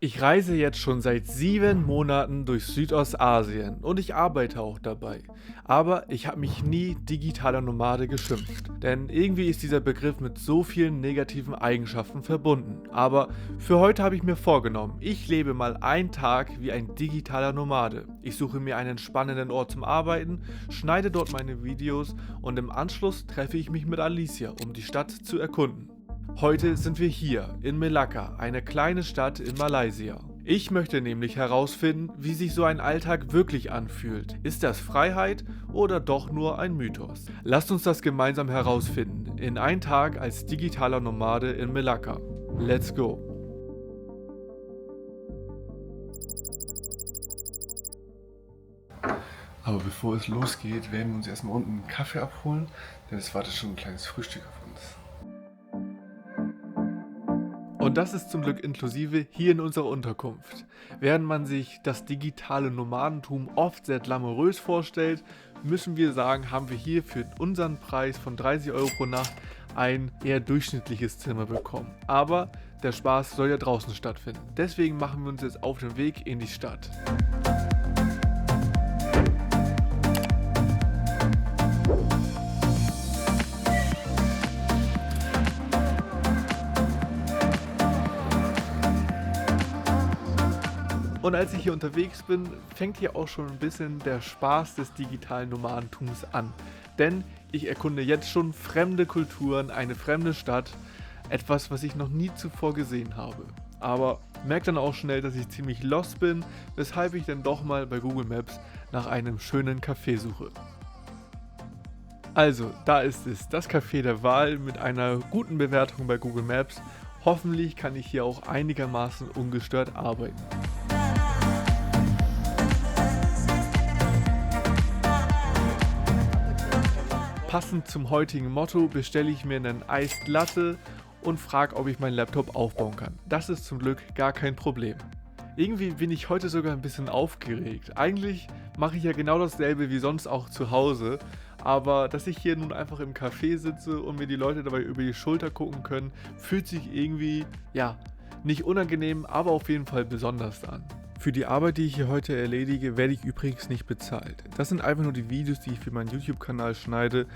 Ich reise jetzt schon seit 7 Monaten durch Südostasien und ich arbeite auch dabei. Aber ich habe mich nie digitaler Nomade geschimpft. Denn irgendwie ist dieser Begriff mit so vielen negativen Eigenschaften verbunden. Aber für heute habe ich mir vorgenommen, ich lebe mal einen Tag wie ein digitaler Nomade. Ich suche mir einen spannenden Ort zum Arbeiten, schneide dort meine Videos und im Anschluss treffe ich mich mit Alicia, um die Stadt zu erkunden. Heute sind wir hier in Melaka, eine kleine Stadt in Malaysia. Ich möchte nämlich herausfinden, wie sich so ein Alltag wirklich anfühlt. Ist das Freiheit oder doch nur ein Mythos? Lasst uns das gemeinsam herausfinden in einem Tag als digitaler Nomade in Melaka. Let's go! Aber bevor es losgeht, werden wir uns erstmal unten einen Kaffee abholen, denn es wartet schon ein kleines Frühstück auf uns. Und das ist zum Glück inklusive hier in unserer Unterkunft. Während man sich das digitale Nomadentum oft sehr glamourös vorstellt, müssen wir sagen, haben wir hier für unseren Preis von 30 Euro pro Nacht ein eher durchschnittliches Zimmer bekommen. Aber der Spaß soll ja draußen stattfinden. Deswegen machen wir uns jetzt auf den Weg in die Stadt. Und als ich hier unterwegs bin, fängt hier auch schon ein bisschen der Spaß des digitalen Nomadentums an. Denn ich erkunde jetzt schon fremde Kulturen, eine fremde Stadt, etwas, was ich noch nie zuvor gesehen habe. Aber merke dann auch schnell, dass ich ziemlich lost bin, weshalb ich dann doch mal bei Google Maps nach einem schönen Café suche. Also, da ist es, das Café der Wahl mit einer guten Bewertung bei Google Maps. Hoffentlich kann ich hier auch einigermaßen ungestört arbeiten. Passend zum heutigen Motto bestelle ich mir einen Iced Latte und frage, ob ich meinen Laptop aufbauen kann. Das ist zum Glück gar kein Problem. Irgendwie bin ich heute sogar ein bisschen aufgeregt. Eigentlich mache ich ja genau dasselbe wie sonst auch zu Hause, aber dass ich hier nun einfach im Café sitze und mir die Leute dabei über die Schulter gucken können, fühlt sich irgendwie, ja, nicht unangenehm, aber auf jeden Fall besonders an. Für die Arbeit, die ich hier heute erledige, werde ich übrigens nicht bezahlt. Das sind einfach nur die Videos, die ich für meinen YouTube-Kanal schneide.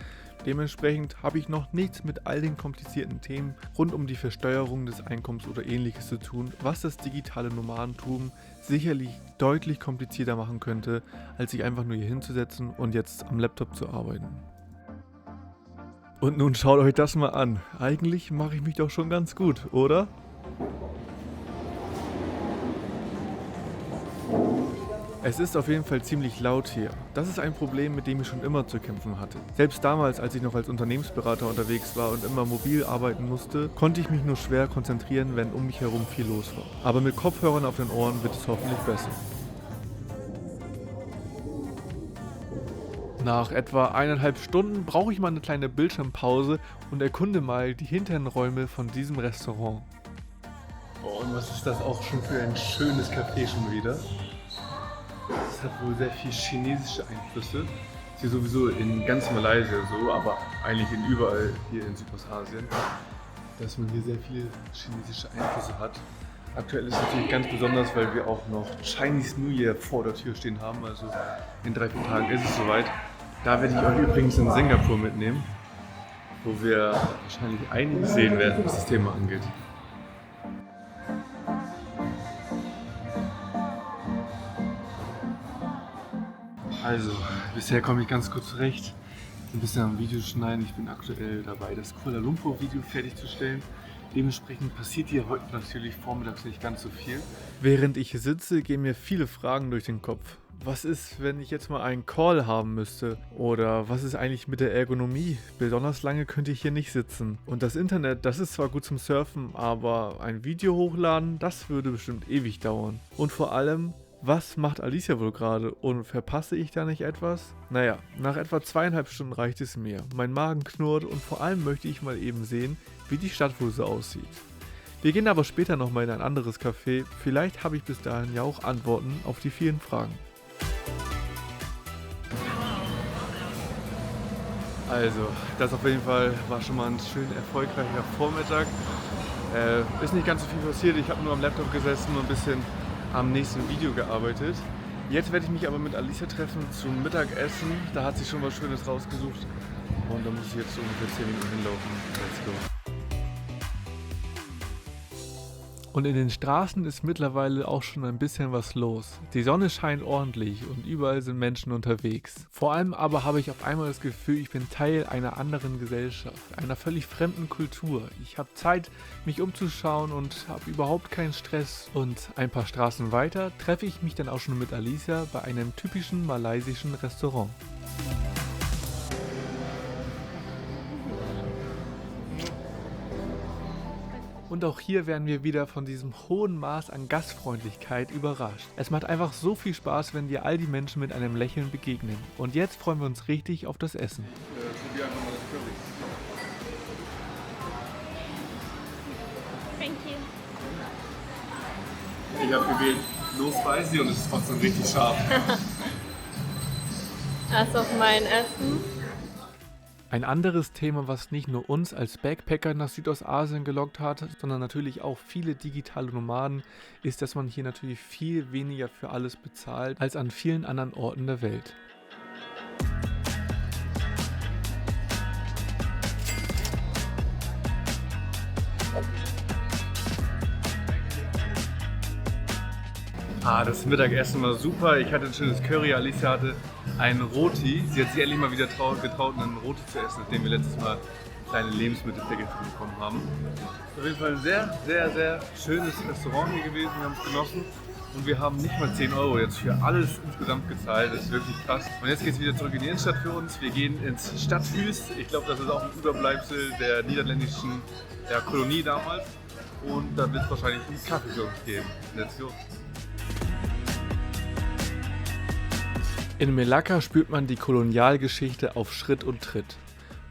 Dementsprechend habe ich noch nichts mit all den komplizierten Themen rund um die Versteuerung des Einkommens oder ähnliches zu tun, was das digitale Nomadentum sicherlich deutlich komplizierter machen könnte, als sich einfach nur hier hinzusetzen und jetzt am Laptop zu arbeiten. Und nun schaut euch das mal an. Eigentlich mache ich mich doch schon ganz gut, oder? Es ist auf jeden Fall ziemlich laut hier. Das ist ein Problem, mit dem ich schon immer zu kämpfen hatte. Selbst damals, als ich noch als Unternehmensberater unterwegs war und immer mobil arbeiten musste, konnte ich mich nur schwer konzentrieren, wenn um mich herum viel los war. Aber mit Kopfhörern auf den Ohren wird es hoffentlich besser. Nach etwa 1,5 Stunden brauche ich mal eine kleine Bildschirmpause und erkunde mal die hinteren Räume von diesem Restaurant. Oh, und was ist das auch schon für ein schönes Café schon wieder? Es hat wohl sehr viel chinesische Einflüsse. Ist hier sowieso in ganz Malaysia so, aber eigentlich in überall hier in Südostasien, dass man hier sehr viele chinesische Einflüsse hat. Aktuell ist es natürlich ganz besonders, weil wir auch noch Chinese New Year vor der Tür stehen haben, also in 3-4 Tagen ist es soweit. Da werde ich euch übrigens in Singapur mitnehmen, wo wir wahrscheinlich einiges sehen werden, was das Thema angeht. Also, bisher komme ich ganz gut zurecht. Ein bisschen am Video schneiden. Ich bin aktuell dabei, das Kuala Lumpur Video fertigzustellen. Dementsprechend passiert hier heute natürlich vormittags nicht ganz so viel. Während ich hier sitze, gehen mir viele Fragen durch den Kopf. Was ist, wenn ich jetzt mal einen Call haben müsste? Oder was ist eigentlich mit der Ergonomie? Besonders lange könnte ich hier nicht sitzen. Und das Internet, das ist zwar gut zum Surfen, aber ein Video hochladen, das würde bestimmt ewig dauern. Und vor allem, was macht Alicia wohl gerade und verpasse ich da nicht etwas? Naja, nach etwa 2,5 Stunden reicht es mir. Mein Magen knurrt und vor allem möchte ich mal eben sehen, wie die Stadt wohl so aussieht. Wir gehen aber später nochmal in ein anderes Café. Vielleicht habe ich bis dahin ja auch Antworten auf die vielen Fragen. Also, das auf jeden Fall war schon mal ein schön erfolgreicher Vormittag. Ist nicht ganz so viel passiert, ich habe nur am Laptop gesessen und ein bisschen am nächsten Video gearbeitet. Jetzt werde ich mich aber mit Alicia treffen zum Mittagessen. Da hat sie schon was Schönes rausgesucht. Und da muss ich jetzt so ungefähr 10 Minuten hinlaufen. Let's go. Und in den Straßen ist mittlerweile auch schon ein bisschen was los. Die Sonne scheint ordentlich und überall sind Menschen unterwegs. Vor allem aber habe ich auf einmal das Gefühl, ich bin Teil einer anderen Gesellschaft, einer völlig fremden Kultur. Ich habe Zeit, mich umzuschauen und habe überhaupt keinen Stress. Und ein paar Straßen weiter treffe ich mich dann auch schon mit Alicia bei einem typischen malaysischen Restaurant. Und auch hier werden wir wieder von diesem hohen Maß an Gastfreundlichkeit überrascht. Es macht einfach so viel Spaß, wenn dir all die Menschen mit einem Lächeln begegnen. Und jetzt freuen wir uns richtig auf das Essen. Probier einfach mal das Curry. Thank you. Ich habe gewählt No Spicy und es ist trotzdem richtig scharf. Das auf mein Essen. Ein anderes Thema, was nicht nur uns als Backpacker nach Südostasien gelockt hat, sondern natürlich auch viele digitale Nomaden, ist, dass man hier natürlich viel weniger für alles bezahlt als an vielen anderen Orten der Welt. Das Mittagessen war super. Ich hatte ein schönes Curry. Alicia hatte einen Roti. Sie hat sich endlich mal wieder getraut, einen Roti zu essen, nachdem wir letztes Mal kleine Lebensmittelpäckchen bekommen haben. Auf jeden Fall ein sehr, sehr, sehr schönes Restaurant hier gewesen. Wir haben es genossen. Und wir haben nicht mal 10 € jetzt für alles insgesamt gezahlt. Das ist wirklich krass. Und jetzt geht es wieder zurück in die Innenstadt für uns. Wir gehen ins Stadthuis. Ich glaube, das ist auch ein Überbleibsel der niederländischen Kolonie damals. Und da wird es wahrscheinlich einen Kaffee für uns geben. Let's go. In Melaka spürt man die Kolonialgeschichte auf Schritt und Tritt.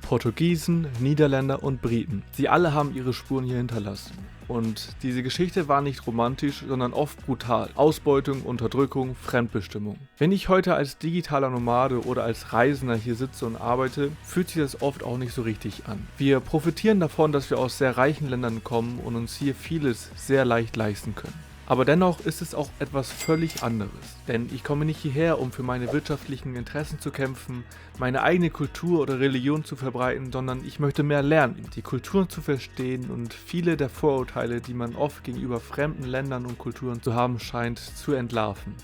Portugiesen, Niederländer und Briten. Sie alle haben ihre Spuren hier hinterlassen. Und diese Geschichte war nicht romantisch, sondern oft brutal. Ausbeutung, Unterdrückung, Fremdbestimmung. Wenn ich heute als digitaler Nomade oder als Reisender hier sitze und arbeite, fühlt sich das oft auch nicht so richtig an. Wir profitieren davon, dass wir aus sehr reichen Ländern kommen und uns hier vieles sehr leicht leisten können. Aber dennoch ist es auch etwas völlig anderes. Denn ich komme nicht hierher, um für meine wirtschaftlichen Interessen zu kämpfen, meine eigene Kultur oder Religion zu verbreiten, sondern ich möchte mehr lernen, die Kulturen zu verstehen und viele der Vorurteile, die man oft gegenüber fremden Ländern und Kulturen zu haben scheint, zu entlarven.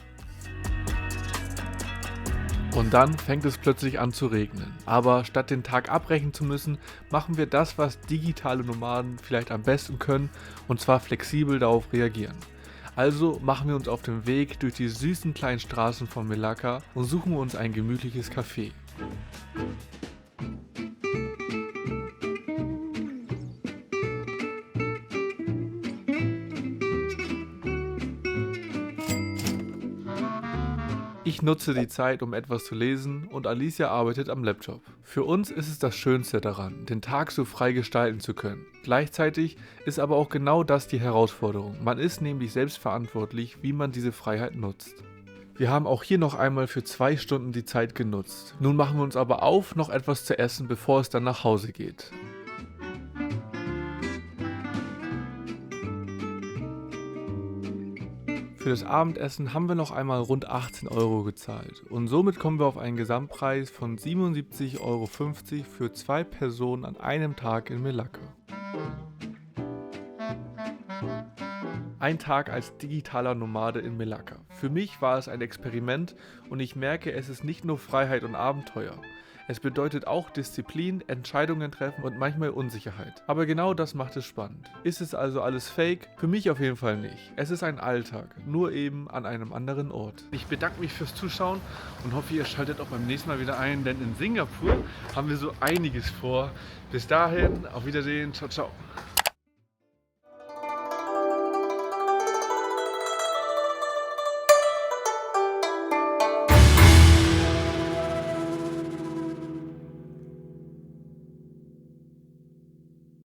Und dann fängt es plötzlich an zu regnen. Aber statt den Tag abbrechen zu müssen, machen wir das, was digitale Nomaden vielleicht am besten können, und zwar flexibel darauf reagieren. Also machen wir uns auf den Weg durch die süßen kleinen Straßen von Melaka und suchen uns ein gemütliches Café. Ich nutze die Zeit, um etwas zu lesen, und Alicia arbeitet am Laptop. Für uns ist es das Schönste daran, den Tag so frei gestalten zu können. Gleichzeitig ist aber auch genau das die Herausforderung. Man ist nämlich selbst verantwortlich, wie man diese Freiheit nutzt. Wir haben auch hier noch einmal für 2 Stunden die Zeit genutzt. Nun machen wir uns aber auf, noch etwas zu essen, bevor es dann nach Hause geht. Für das Abendessen haben wir noch einmal rund 18 € gezahlt und somit kommen wir auf einen Gesamtpreis von 77,50 € für 2 Personen an einem Tag in Melaka. Ein Tag als digitaler Nomade in Melaka. Für mich war es ein Experiment und ich merke, es ist nicht nur Freiheit und Abenteuer. Es bedeutet auch Disziplin, Entscheidungen treffen und manchmal Unsicherheit. Aber genau das macht es spannend. Ist es also alles fake? Für mich auf jeden Fall nicht. Es ist ein Alltag, nur eben an einem anderen Ort. Ich bedanke mich fürs Zuschauen und hoffe, ihr schaltet auch beim nächsten Mal wieder ein, denn in Singapur haben wir so einiges vor. Bis dahin, auf Wiedersehen, ciao, ciao.